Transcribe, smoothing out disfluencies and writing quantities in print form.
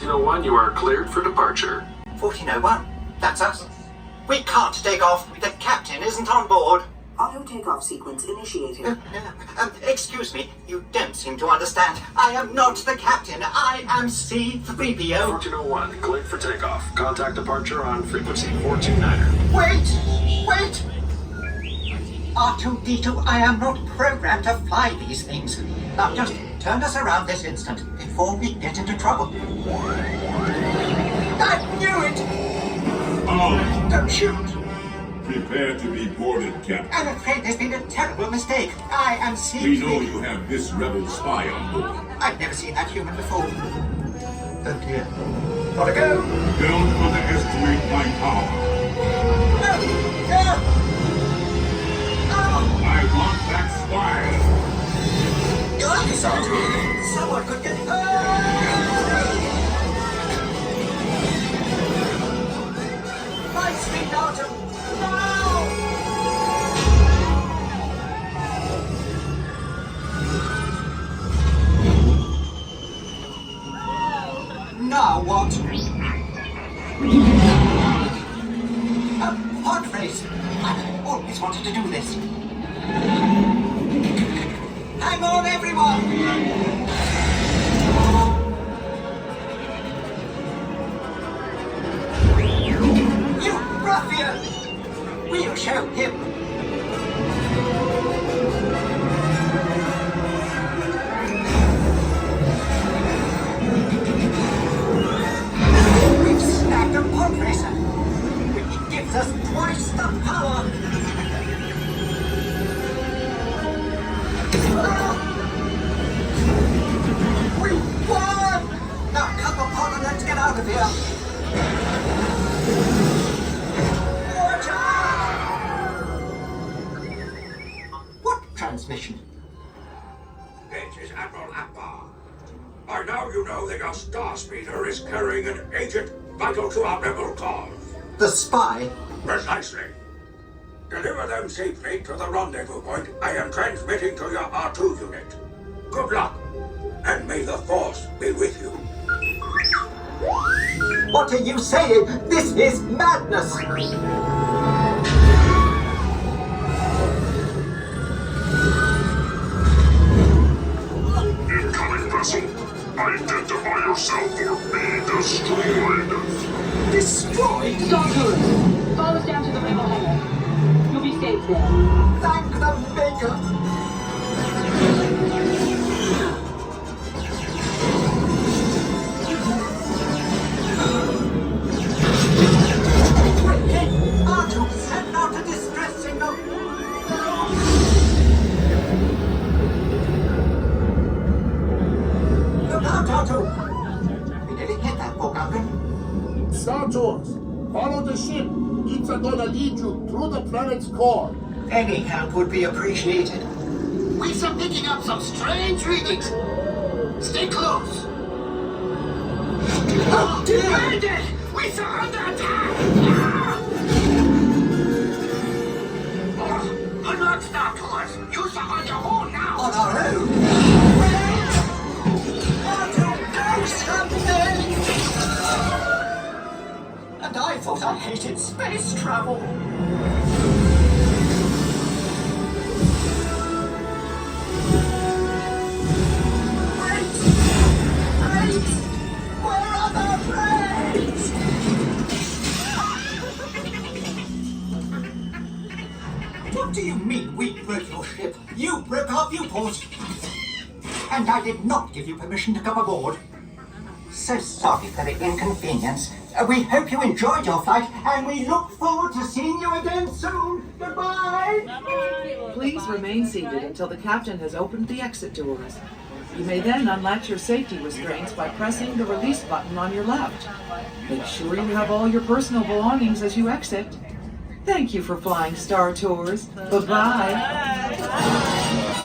1401, you are cleared for departure. 1401? That's us. We can't take off. The captain isn't on board. Auto takeoff sequence initiated. Excuse me, you don't seem to understand. I am not the captain. I am C-3PO. 1401, cleared for takeoff. Contact departure on frequency 429er. Wait! R2-D2, I am not programmed to fly these things. Now just turn us around this instant before we get into trouble. I knew it! Oh, Don't shoot! prepare to be boarded, Captain. I'm afraid there's been a terrible mistake. I am C-3PO. We know you have this rebel spy on board. I've never seen that human before. Oh dear. Gotta go! Don't underestimate my power. No! I want that spy. Someone could get... My sweet daughter! No! Now what? A pod race! I've always wanted to do this. Hang on, everyone! You ruffian! We'll show him! We've snagged a pod racer, which gives us twice the power! We won! Now cut the pod and let's get out of here! Watch out! What transmission? This is Admiral Akbar. By now you know that your star speeder is carrying an agent vital to our rebel cause. The spy? Precisely. Deliver them safely to the rendezvous point I am transmitting to your R2 unit. Good luck, and may the Force be with you. What are you saying? This is madness! Incoming vessel. Identify yourself or be destroyed. Destroyed? Doctor, follow us down to the rebel hangar. You'll be safe there. Thank the Maker! Quickly! R2, send out a distress signal! Look out, R2! We nearly hit that poor gunman. Star Tours, follow the ship. It's gonna lead you through the planet's core. Any help would be appreciated. We are picking up some strange readings. Stay close. Oh dear! Bandit! We are under attack! Alert, Star Tours! You are on your own now! On our own? R2, do something! And I thought I hated space travel. Wait! Where are the planes? What do you mean we broke your ship? You broke our viewport. And I did not give you permission to come aboard. So sorry for the inconvenience. We hope you enjoyed your flight, and we look forward to seeing you again soon. Goodbye! Please remain seated until the captain has opened the exit doors. You may then unlatch your safety restraints by pressing the release button on your left. Make sure you have all your personal belongings as you exit. Thank you for flying Star Tours. Bye-bye.